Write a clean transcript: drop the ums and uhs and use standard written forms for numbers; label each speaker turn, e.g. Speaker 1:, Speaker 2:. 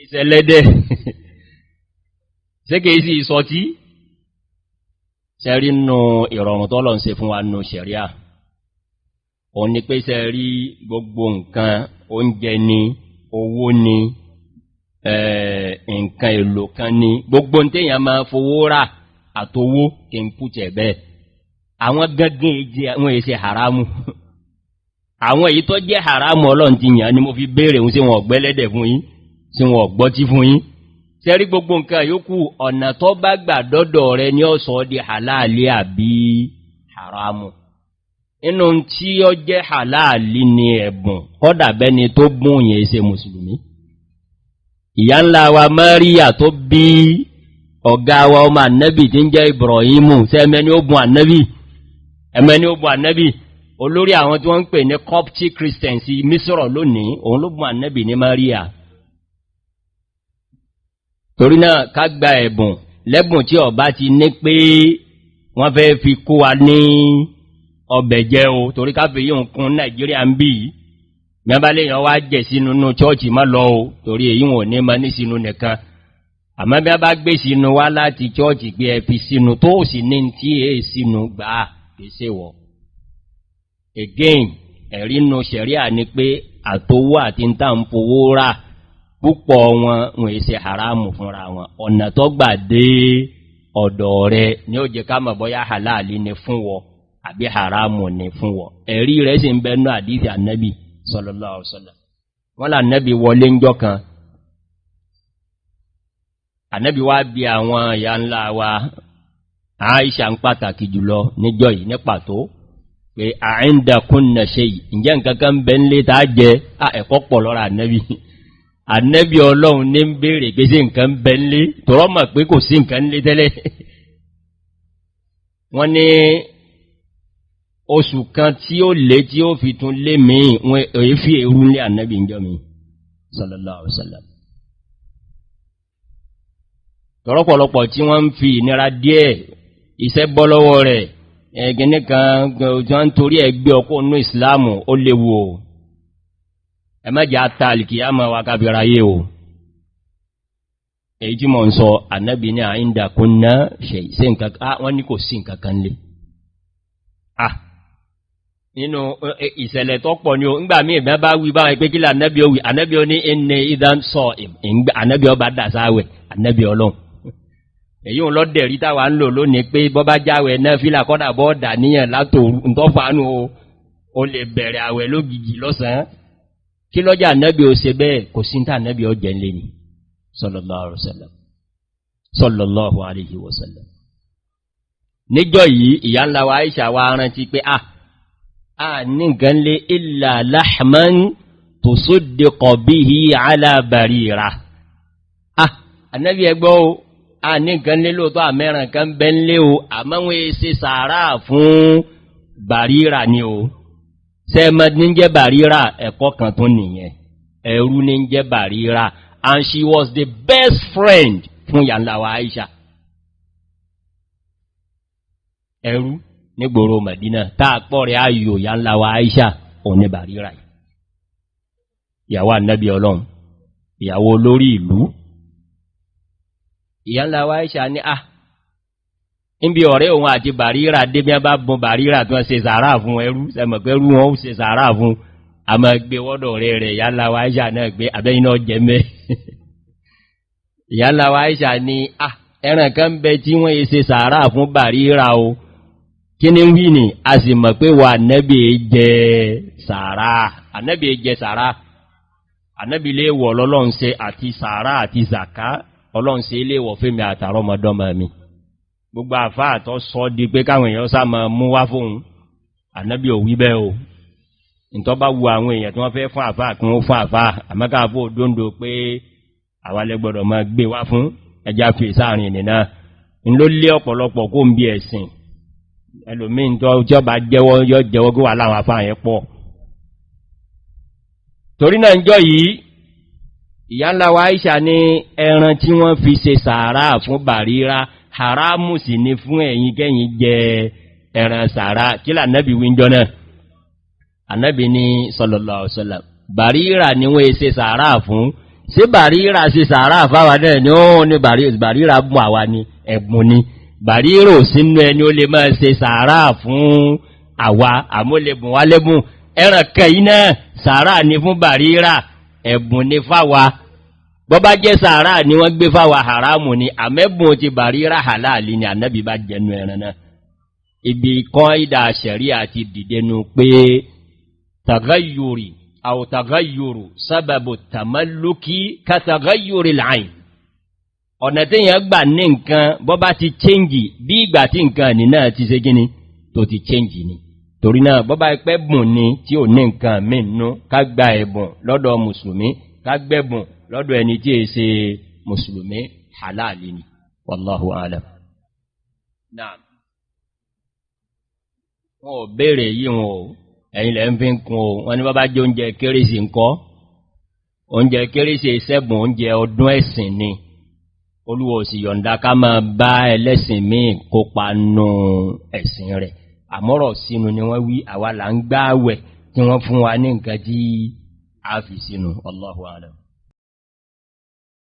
Speaker 1: ìṣẹ̀lẹ́dẹ̀ ṣé kìí sí ìsọtí ṣẹ́rí nù ìrọ̀rùn tọ́lọ̀ ń ṣe fún wa nù ṣẹ̀ríà òun ni pé ṣẹ́rí gbogbo nǹkan oúnjẹ ni owó ni nǹkan èlò kan ni gbogbo téèyàn máa fowó rà àtowó kí n pútẹ̀ bẹ́ẹ̀ àwọn gángan èjì àwọn èsì haramu àwọn èyí tó jẹ́ haramu Ọlọ́run ti yàn ni mo fi béèrè ń sí wọn ọ̀gbẹ́lẹ́dẹ̀ fún yín sí wọn ọ̀gbọ́tí fún yín sẹ́rí gbogbo nǹkan yòókù ọ̀nà tó bá gbà dọ́dọ̀ rẹ ní ó sọ di halali àbí haramu inú tí ó jẹ́ halali ni ẹ̀bùn kódà bẹ́ni tó bùn yẹn ṣe mùsùlùmí ìyá ńlá wa Máríà tó bí ọ̀gá wa ọmọ ànábì tí ń jẹ́ Ibrahimu sẹ́mẹ́ni ó bùn ànábì ẹ̀mẹ́ni ó bùn ànábì olórí àwọn tí wọ́n ń pè ní Coptic Christians Mísírọ̀ lónìí òun ló bùn ànábì ní Máríà torí náà ká gba ẹ̀bùn lẹ́bùn tí ọba ti ní pé wọ́n fẹ́ fi kó wa ní ọbẹ̀ jẹ́ o torí ká fi yíò kún Nàìjíríà ń bí mẹ́bàléyàn wá jẹ̀ sínú ní chọ́ọ̀chì má lọ o torí èyí wọn ní ma ní sínú nìkan àmọ́ bí a bá gbé sínú wá láti chọ́ọ̀chì pé ẹ fi sínú tó sì ní tí è sínú gbà pèsè wọ̀ again ẹ̀rí nù ṣẹ̀ríà ni pé àtowó àti ń tà ń fowó rà púpọ̀ wọn èsè haramu fúnra wọn ọ̀nà tó gbà dé ọ̀dọ̀ rẹ̀ ni ó jẹ ká mọ̀ bọ́yá halali ni fún wọ àbí haramu ni fún wọ ẹ̀rí rẹ̀ sì ń bẹnu àdífì ànábì sallallahu alaihi wasallam wọ́n là ànábì wọlé ńjọ́ kan ànábì wá bí àwọn ìyá ńlá wa Àìṣà ń pàtàkì jùlọ níjọ́ yìí ní pàtó pé àìndàkúnnà shay ǹjẹ́ nǹkan kan bẹ ńlé tá jẹ ẹ̀kọ́ pọ̀ lọ́rọ̀ ànábì ànẹ́bí Ọlọ́run ní ń bèèrè pé sí nǹkan bẹ̀lé tọ́rọ mọ̀ pé kò sí nǹkan lé tẹ́lẹ̀ wọ́n ní oṣù kan tí ó lé tí ó fi tún lé mìí wọ́n èé fi èrú ní ànẹ́bí ìjọ mi sallallahu alaihi wasallam tọ́rọpọ̀lọpọ̀ tí wọ́n ń fi ìnira díẹ̀ iṣẹ́ bọ́ lọ́wọ́ rẹ̀ ẹgbẹ̀nìkan gbọ́n torí ẹgbẹ́ ọkọ̀ nínú ìsìláàmù ó léwu o ẹmẹ́jẹ́ àtàlìkì a máa wà kábíra yé o èyí tí mọ̀ ń sọ ànábì ní àìndàkúnná ṣe ìsẹ́ nǹkan wọ́n ní kò sí nǹkan kan lé nínú ìṣẹ̀lẹ̀ tó pọ̀ ní o ńgbà mí ìgbà bá wí báwọn ìpé kílà ànábì ó ní ẹni ìdán sọ ànábì ọba dàsáwẹ̀ ànábì Ọlọ́run èyí ò lọ́dẹ̀ rí táwà ń lò lónìí pé bọ́bá jáwẹ̀ náà fílà kọ́dà bọ́ọ̀dà níyàn látòrú ntọ́fàánú o lè bẹ̀rẹ̀ àwẹ̀ lógìgì lọ́sàn-án kí lọ́jà ànábì ó ṣe bẹ́ẹ̀ kò sí ní ànábì ó jẹ́ ńlé ni sallallahu alaihi wasallam níjọ́ yìí ìyá ńlá wa Àìṣà wa rántí pé ní nǹkan lé illa lahman tusaddiqu bihi ala Barira ànábì ẹgbọ́ o ní nǹkan lé lóòtọ́ àmẹ́ràn kan bẹ́ ńlé o àmọ́ wọ́n ṣe sàárà fún Barira ni o sẹ́mọ̀ ní jẹ́ Barira ẹ̀kọ́ kan tó nìyẹn ẹ̀rú ní jẹ́ Barira and she was the best friend fún yànláwà Aisha ẹ̀rú ní gbòrò Madina táà pọ̀ rẹ̀ ayò yànláwà Aisha òun ní Barira ìyàwó Ànábì Ọlọ́run ìyàwó olórí ìlú ìyànláwà Aisha ní níbi ọ̀rẹ́ òun àti Barira dé bí a bá bùn Barira tó ṣe sàárà fún ẹrú sẹmọ̀pẹ́rú wọn ó ṣe sàárà fún a máa gbé wọ́dọ̀ rẹ̀ yálàwà Aisha náà gbé abẹ́yìnà jẹ́mẹ́ yálàwà Aisha ni ẹran kan bẹ tí wọ́n yẹ ṣe sàárà fún Barira o kí ní wí ni a sì mọ̀ pé wà Ànábì jẹ sàárà Ànábì jẹ sàárà Ànábì lè wọ̀ lọ́lọ́run ṣe àti sàárà àti zàká Ọlọ́run ṣe lè wọ̀ fẹ́mi àtàrọmọdọ́mọ mi gbogbo àfáà tó sọ di pé káwọn èèyàn sá máa mú wá fóun Ànábì ò wí bẹ́ẹ̀ o ìntọ́ bá wu àwọn èèyàn tí wọ́n fẹ́ fún àfáà kí wọ́n fún àfáà àmọ́ká fún òdóndó pé àwálẹ̀ gbọ́dọ̀ máa gbé wá fún ẹjá fi sáàrin ìnìna ń ló lé ọ̀pọ̀lọpọ̀ kó ń bí ẹ̀sìn ẹlòmíì tó jọba jẹ́wọ́ yọ jẹ́wọ́ kó wà láwọn àfáà yẹn pọ̀ torí náà njọ́ yìí ìyá ńlá wa Aisha ní ẹran tí wọ́n fi ṣe sàárà fún Barira haramu sì ni fún ẹ̀yin kẹ́yin jẹ ẹran sàárà kí l'Ànábì wíńjọ́ náà Ànábì ní sallallahu alaihi wasallam Barira ni wọ́n ṣe sàárà fún ṣé bàríra ṣe sàárà fáwa náà ni ó ní bàríra mú àwa ni ẹ̀bùn ni bàríra ò sínú ẹni ó lè máa ṣe sàárà fún àwa àmúlẹ̀bùn wá lẹ́bùn ẹran kẹ́yìn náà sàárà ni fún bàríra ẹ̀bùn ni fáwa bọ́bá jẹ́ sàárà ni wọ́n gbé fáwa haramu ni àmẹ́bùn ti bàríra halali ni ànábì bá jẹnu ẹran náà ibi kan ìdá ṣẹ̀rí àti dìdẹnu pé tagayyuri aw tagayyuru sábàbù tamalluki ka tagayyuri al-ayn ọ̀nà tí yẹn gbà ní nǹkan bọ́bá ti change bí ìgbà tí nǹkan ní náà ti ṣe gíní tó ti change ni torí náà bọ́bá ipẹ́ bùn ni tí ò ní nǹkan mìínú ká gba ẹ̀bùn lọ́dọ̀ mùsùlùmí ká gbẹ̀bùn lọ́dọ̀ ẹni tí è ṣe mùsùlùmí halali ni wallahu alam. Naam. Wọ́n ò béèrè yí wọn o ẹ̀yin lẹ́ ń fi ń kún o wọ́n ní bá bá jẹ́ oúnjẹ kérésì ńkọ́ oúnjẹ kérésì ìṣẹ́bùn oúnjẹ ọdún ẹ̀sìn ni Olúwa sì yọ̀ǹda ká máa bá ẹlẹ́sìn míì kópa nù ẹ̀sìn rẹ̀ àmọ́rọ̀ sínú ni wọ́n wí àwa là ń gbààwẹ̀ tí wọ́n fún wa ní nǹkan tí a fi sínú Allahu a'lam.